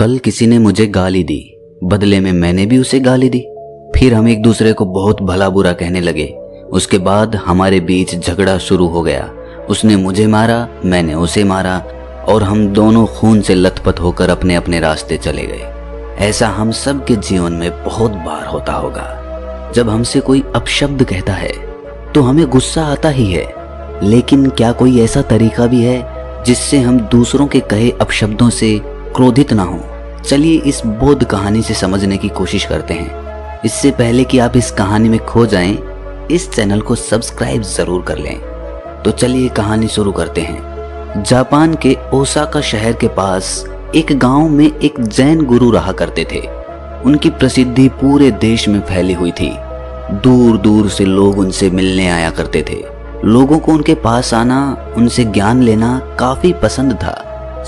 कल किसी ने मुझे गाली दी, बदले में मैंने भी उसे गाली दी। फिर हम एक दूसरे को बहुत भला बुरा कहने लगे। उसके बाद हमारे बीच झगड़ा शुरू हो गया। उसने मुझे मारा, मैंने उसे मारा और हम दोनों खून से लथपथ होकर अपने अपने रास्ते चले गए। ऐसा हम सब के जीवन में बहुत बार होता होगा। जब हमसे कोई अपशब्द कहता है तो हमें गुस्सा आता ही है, लेकिन क्या कोई ऐसा तरीका भी है जिससे हम दूसरों के कहे अपशब्दों से क्रोधित ना हो? चलिए इस बोध कहानी से समझने की कोशिश करते हैं। इससे पहले कि आप इस कहानी में खो जाएं, इस चैनल को सब्सक्राइब जरूर कर लें। तो चलिए कहानी शुरू करते हैं। जापान के ओसाका शहर के पास एक गांव में एक जैन गुरु रहा करते थे। उनकी प्रसिद्धि पूरे देश में फैली हुई थी। दूर दूर से लोग उनसे मिलने आया करते थे। लोगों को उनके पास आना, उनसे ज्ञान लेना काफी पसंद था।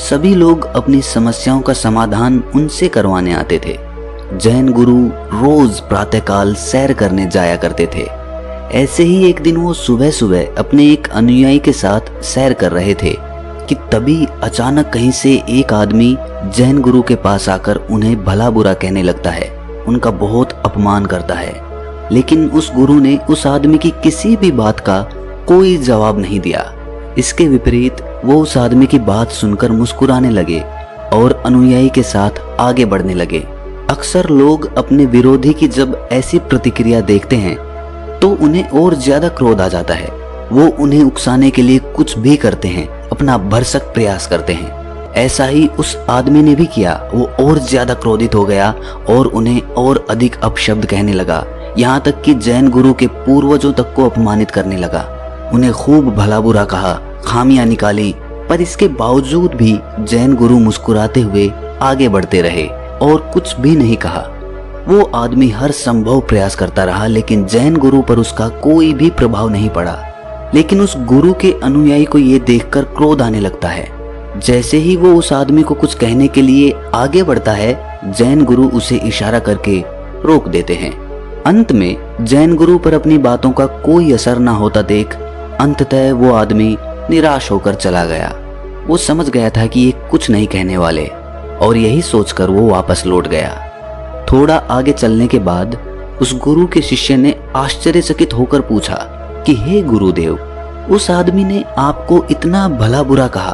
सभी लोग अपनी समस्याओं का समाधान उनसे करवाने आते थे। जैन गुरु रोज प्रातःकाल सैर करने जाया करते थे। ऐसे ही एक दिन वो सुबह सुबह अपने एक अनुयायी के साथ सैर कर रहे थे कि तभी अचानक कहीं से एक आदमी जैन गुरु के पास आकर उन्हें भला बुरा कहने लगता है, उनका बहुत अपमान करता है। लेकिन उस गुरु ने उस आदमी की किसी भी बात का कोई जवाब नहीं दिया। इसके विपरीत वो उस आदमी की बात सुनकर मुस्कुराने लगे और अनुयायी के साथ आगे बढ़ने लगे। अक्सर लोग अपने विरोधी की जब ऐसी प्रतिक्रिया देखते हैं तो उन्हें और ज्यादा क्रोध आ जाता है। वो उन्हें उकसाने के लिए कुछ भी करते हैं, अपना भरसक प्रयास करते हैं। ऐसा ही उस आदमी ने भी किया। वो और ज्यादा क्रोधित हो गया और उन्हें और अधिक अपशब्द कहने लगा, यहाँ तक कि जैन गुरु के पूर्वजों तक को अपमानित करने लगा। उन्हें खूब भला बुरा कहा, खामियां निकाली, पर इसके बावजूद भी जैन गुरु मुस्कुराते हुए आगे बढ़ते रहे और कुछ भी नहीं कहा। वो आदमी हर संभव प्रयास करता रहा, लेकिन जैन गुरु पर उसका कोई भी प्रभाव नहीं पड़ा। लेकिन उस गुरु के अनुयायी को ये देखकर क्रोध आने लगता है। जैसे ही वो उस आदमी को कुछ कहने के लिए आगे बढ़ता है, जैन गुरु उसे इशारा करके रोक देते हैं। अंत में जैन गुरु पर अपनी बातों का कोई असर न होता देख अंततः वो आदमी निराश होकर चला गया। वो समझ गया था कि ये कुछ नहीं कहने वाले और यही सोचकर वो वापस लौट गया। थोड़ा आगे चलने के बाद उस गुरु के शिष्य ने आश्चर्यचकित होकर पूछा कि हे गुरुदेव, उस आदमी ने आपको इतना भला बुरा कहा,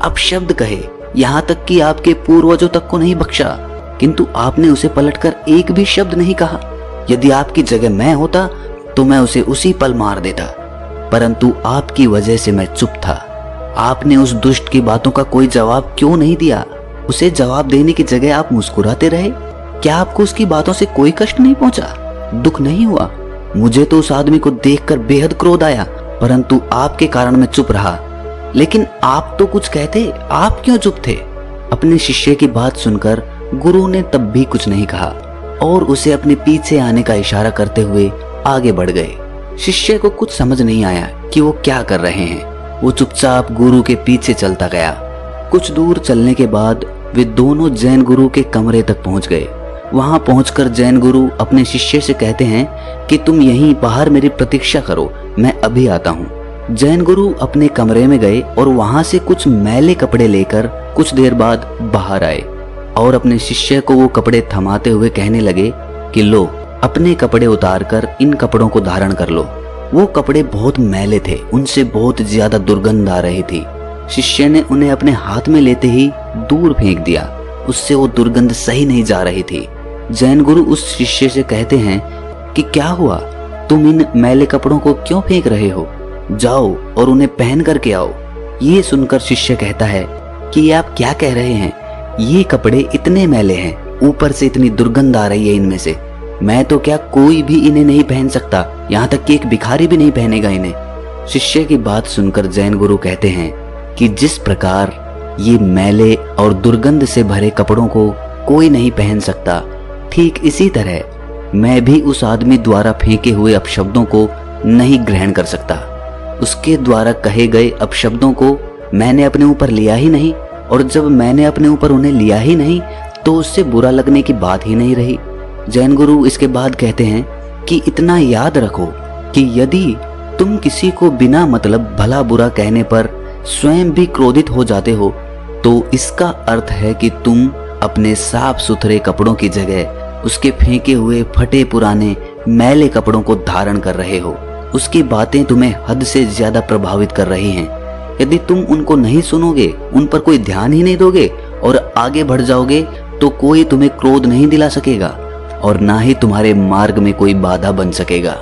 अपशब्द कहे, यहाँ तक कि आपके पूर्वजों तक को नहीं बख्शा, किंतु आपने उसे पलटकर एक भी शब्द नहीं कहा। यदि आपकी जगह मैं होता तो मैं उसे उसी पल मार देता, परंतु आपकी वजह से मैं चुप था। आपने उस दुष्ट की बातों का कोई जवाब क्यों नहीं दिया? उसे जवाब देने की जगह आप मुस्कुराते रहे। क्या आपको उसकी बातों से कोई कष्ट नहीं पहुंचा, दुख नहीं हुआ? मुझे तो उस आदमी को देखकर बेहद क्रोध आया, परंतु आपके कारण मैं चुप रहा। लेकिन आप तो कुछ कहते, आप क्यों चुप थे? अपने शिष्य की बात सुनकर गुरु ने तब भी कुछ नहीं कहा और उसे अपने पीछे आने का इशारा करते हुए आगे बढ़ गए। शिष्य को कुछ समझ नहीं आया कि वो क्या कर रहे हैं। वो चुपचाप गुरु के पीछे चलता गया। कुछ दूर चलने के बाद वे दोनों जैन गुरु के कमरे तक पहुंच गए। वहां पहुंचकर जैन गुरु अपने शिष्य से कहते हैं कि तुम यहीं बाहर मेरी प्रतीक्षा करो, मैं अभी आता हूं। जैन गुरु अपने कमरे में गए और वहां से कुछ मैले कपड़े लेकर कुछ देर बाद बाहर आए और अपने शिष्य को वो कपड़े थमाते हुए कहने लगे कि लो, अपने कपड़े उतारकर इन कपड़ों को धारण कर लो। वो कपड़े बहुत मैले थे, उनसे बहुत ज्यादा दुर्गंध आ रही थी। शिष्य ने उन्हें अपने हाथ में लेते ही दूर फेंक दिया। उससे वो दुर्गंध सही नहीं जा रही थी। जैन गुरु उस शिष्य से कहते हैं कि क्या हुआ, तुम इन मैले कपड़ों को क्यों फेंक रहे हो? जाओ और उन्हें पहन करके आओ। ये सुनकर शिष्य कहता है कि आप क्या कह रहे हैं? ये कपड़े इतने मैले हैं, ऊपर से इतनी दुर्गंध आ रही है इनमें से। मैं तो क्या, कोई भी इन्हें नहीं पहन सकता, यहाँ तक कि एक भिखारी भी नहीं पहनेगा इन्हें। शिष्य की बात सुनकर जैन गुरु कहते हैं कि जिस प्रकार ये मैले और दुर्गंध से भरे कपड़ों को कोई नहीं पहन सकता, ठीक इसी तरह मैं भी उस आदमी द्वारा फेंके हुए अपशब्दों को नहीं ग्रहण कर सकता। उसके द्वारा कहे गए अपशब्दों को मैंने अपने ऊपर लिया ही नहीं, और जब मैंने अपने ऊपर उन्हें लिया ही नहीं तो उससे बुरा लगने की बात ही नहीं रही। जैन गुरु इसके बाद कहते हैं कि इतना याद रखो कि यदि तुम किसी को बिना मतलब भला बुरा कहने पर स्वयं भी क्रोधित हो जाते हो तो इसका अर्थ है कि तुम अपने साफ सुथरे कपड़ों की जगह उसके फेंके हुए फटे पुराने मैले कपड़ों को धारण कर रहे हो। उसकी बातें तुम्हें हद से ज्यादा प्रभावित कर रही हैं। यदि तुम उनको नहीं सुनोगे, उन पर कोई ध्यान ही नहीं दोगे और आगे बढ़ जाओगे तो कोई तुम्हें क्रोध नहीं दिला सकेगा और ना ही तुम्हारे मार्ग में कोई बाधा बन सकेगा।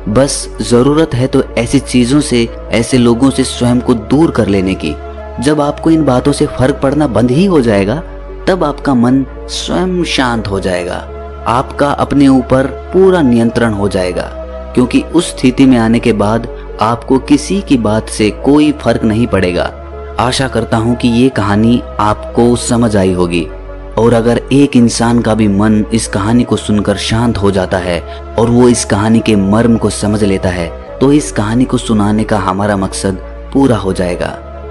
बस जरूरत है तो ऐसी चीजों से, ऐसे लोगों से स्वयं को दूर कर लेने की। जब आपको इन बातों से फर्क पड़ना बंद ही हो जाएगा, तब आपका मन स्वयं शांत हो जाएगा, आपका अपने ऊपर पूरा नियंत्रण हो जाएगा। क्योंकि उस स्थिति में आने के बाद आपको किसी की बात से कोई फर्क नहीं पड़ेगा। आशा करता हूँ कि ये कहानी आपको समझ आई होगी। और अगर एक इंसान का भी मन इस कहानी को सुनकर शांत हो जाता है और वो इस कहानी के मर्म को समझ लेता है, तो इस कहानी को सुनाने का हमारा मकसद पूरा हो जाएगा।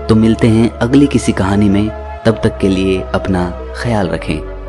तो मिलते हैं अगली किसी कहानी में, तब तक के लिए अपना ख्याल रखें।